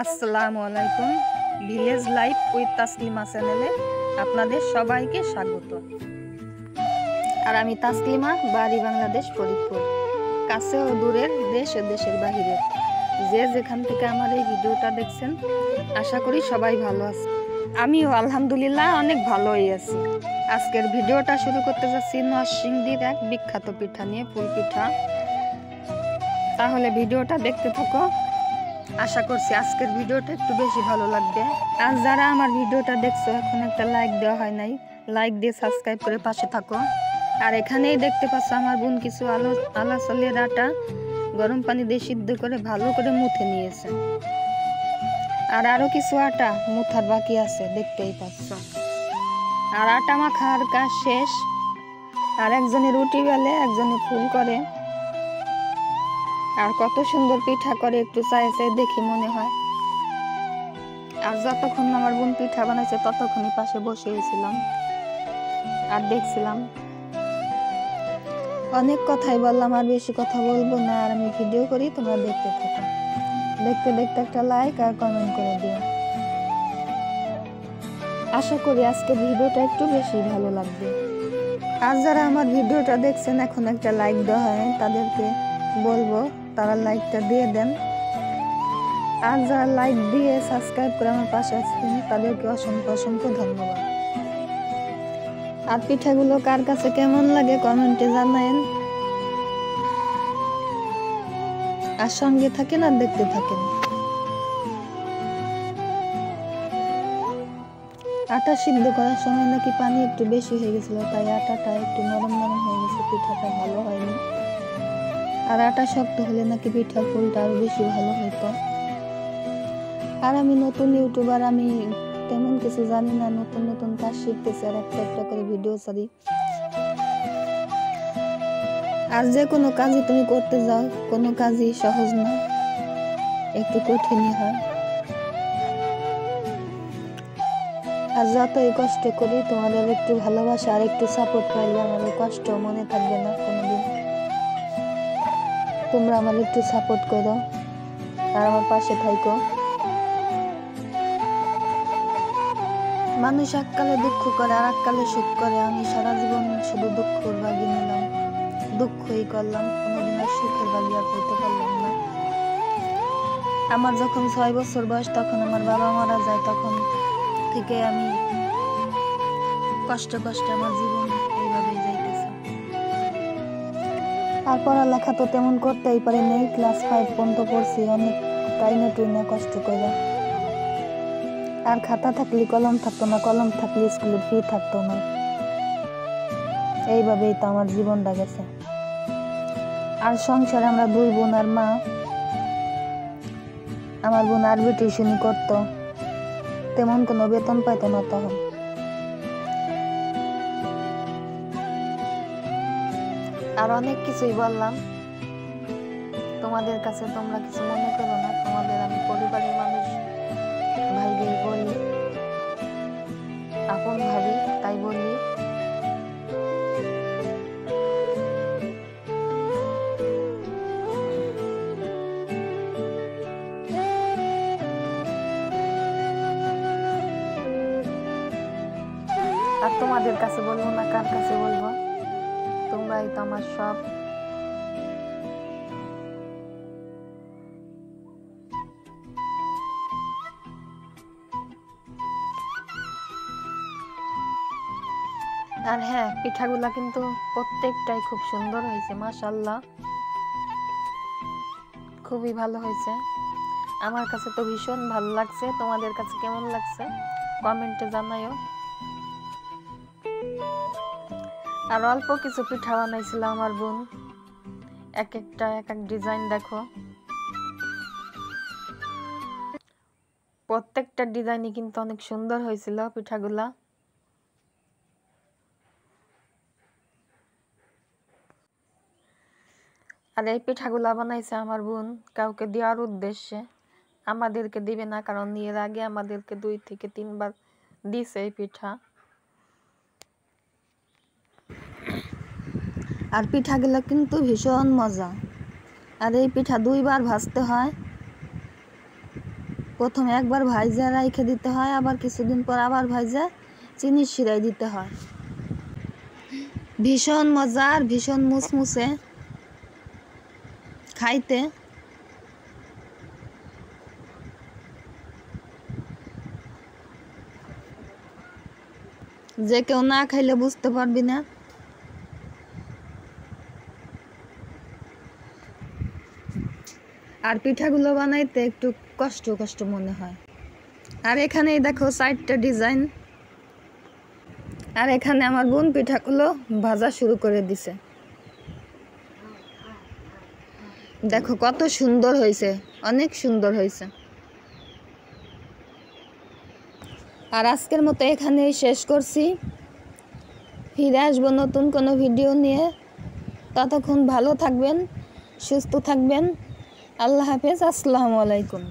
আসসালামু আলাইকুম। Village life with Taslima চ্যানেলে আপনাদের সবাইকে স্বাগত। আর আমি তাসলিমা, বাড়ি বাংলাদেশ, ফরিদপুর। কাছে ও দূরের, দেশ ও দেশের বাহিরের যে যেখান থেকে আমার এই ভিডিওটা দেখছেন, আশা করি সবাই ভালো আছে। আমিও আলহামদুলিল্লাহ অনেক ভালোই আছি। আজকের ভিডিওটা শুরু করতে যাচ্ছি নরসিংদীর এক বিখ্যাত পিঠা নিয়ে, ফুল পিঠা। তাহলে ভিডিওটা দেখতে থাকো। আশা করছি আজকের ভিডিওটা একটু বেশি ভালো লাগবে। আর যারা আমার ভিডিওটা দেখছো এখন একটা লাইক দেওয়া হয় নাই, লাইক দিয়ে সাবস্ক্রাইব করে পাশে থাকো। আর এখানেই দেখতে পাচ্ছ আমার বোন কিছু আলা চালের আটা গরম পানি দিয়ে সিদ্ধ করে ভালো করে মুথে নিয়েছে। আর আরো কিছু আটা মুথার বাকি আছে, দেখতেই পাচ্ছ। আর আটা মাখার কাজ শেষ। আর একজনে রুটি বেলে, একজনে ফুল করে। আর কত সুন্দর পিঠা করে একটু চাই চাই দেখি মনে হয়। আর যতক্ষণ আমার বোন পিঠা বানাইছে ততক্ষণই পাশে বসেছিলাম আর দেখছিলাম। অনেক কথাই বললাম, আর বেশি কথা বলবো না। আর আমি ভিডিও করি, তোমরা দেখতে থাকো। দেখতে দেখতে একটা লাইক আর কমেন্ট করে দিও। আশা করি আজকে ভিডিওটা একটু বেশি ভালো লাগবে। আর যারা আমার ভিডিওটা দেখছেন এখন একটা লাইক দেওয়া হয়, তাদেরকে বলবো তারা লাইকটা দিয়ে দেন। আর যারা লাইক দিয়ে সাবস্ক্রাইব করে আমার পাশে আছেন তাদেরকে অসংখ্য অসংখ্য ধন্যবাদ। আর পিঠাগুলো কার কাছে কেমন লাগে কমেন্টে জানায়েন। আর সঙ্গে থাকেন আর দেখতে থাকেন। আটা সিদ্ধ করার সময় নাকি পানি একটু বেশি হয়ে গেছিল, তাই আটাটা একটু নরম নরম হয়ে গেছে, পিঠাটা ভালো হয়নি। আর আটা শক্ত হলে নাকি পিঠার ফুলটা আরো বেশি ভালো হতো। আর আমি নতুন ইউটিউবার, আমি তেমন কিছু জানি না, নতুন নতুন কাজ শিখতেছি আর একটা একটা করে ভিডিও ছাড়ি। আর যে কোনো কাজই তুমি করতে যাও, কোনো কাজই সহজ না, একটু কঠিনই হয়। আর যতই কষ্ট করি তোমাদের একটু ভালোবাসা আর একটু সাপোর্ট পাইলে আমার কষ্ট মনে থাকবে না কোনোদিন। তোমরা আমার একটু সাপোর্ট করো আর আমার পাশে থাকো। মানুষ এককালে দুঃখ করে আর এককালে সুখ করে। আমি সারা জীবন শুধু দুঃখের ভাগি নিলাম, দুঃখই করলাম, কোনোদিন আর সুখের ভাগি আর হইতে পারলাম না। আমার যখন 6 বছর বয়স তখন আমার বাবা মারা যায়, তখন থেকে আমি কষ্টে কষ্টে আমার জীবন এইভাবেই যাইতেছে। আর পড়ালেখা তো তেমন করতেই পারি নাই, ক্লাস 5 পর্যন্ত পড়ছি, অনেক টাইমে টুইনে কষ্ট করে। আর খাতা থাকলে কলম থাকতো না, কলম থাকলে স্কুলের ফি থাকতো না। এইভাবেই তো আমার জীবনটা গেছে। আর সংসারে আমরা 2 বোন আর মা। আমার বোন আরবি টিউশনি করতো, তেমন কোনো বেতন পাইতো না তখন। আর অনেক কিছুই বললাম তোমাদের কাছে, তোমরা কিছু মনে করো না। তোমাদের আমি পরিবারের মানুষ ভাইবেই বলি, আপন ভাবি, তাই বলি। আর তোমাদের কাছে বলবো না, কার কাছে বলবো? তোমরাই তো আমার সব। আর হ্যাঁ, পিঠাগুলা কিন্তু প্রত্যেকটাই খুব সুন্দর হয়েছে, মাশাআল্লাহ, খুবই ভালো হয়েছে। আমার কাছে তো ভীষণ ভালো লাগছে। তোমাদের কাছে কেমন লাগছে কমেন্টে জানাইও। আর অল্প কিছু পিঠা বানাইছিল আমার বোন, এক একটা এক এক ডিজাইন দেখো। প্রত্যেকটা ডিজাইনই কিন্তু অনেক সুন্দর হয়েছিল পিঠাগুলা। আর এই পিঠাগুলা বানাইছে আমার বোন কাউকে দেওয়ার উদ্দেশ্যে, আমাদেরকে দিবে না, কারণ এর আগে আমাদেরকে 2 থেকে 3 বার দিছে এই পিঠা। আর পিঠাগুলো কিন্তু ভীষণ মজা। আর এই পিঠা 2 বার ভাজতে হয়। প্রথমে একবার ভাইজা রাইখে দিতে হয়, আবার কিছুদিন পর আবার ভাইজা চিনির শিরায় দিতে হয়। ভীষণ মজার, ভীষণ মুসমুসে খাইতে। যে কেউ না খাইলে বুঝতে পারবি না। আর পিঠাগুলো বানাইতে একটু কষ্ট কষ্ট মনে হয়। আর এখানে দেখো 4টা ডিজাইন। আর এখানে আমার বোন পিঠাগুলো ভাজা শুরু করে দিছে। দেখো কত সুন্দর হয়েছে, অনেক সুন্দর হয়েছে। আর আজকের মতো এখানেই শেষ করছি। ফিরে আসবো নতুন কোনো ভিডিও নিয়ে। ততক্ষণ ভালো থাকবেন, সুস্থ থাকবেন। আল্লাহ হাফেজ, আসসালামু আলাইকুম।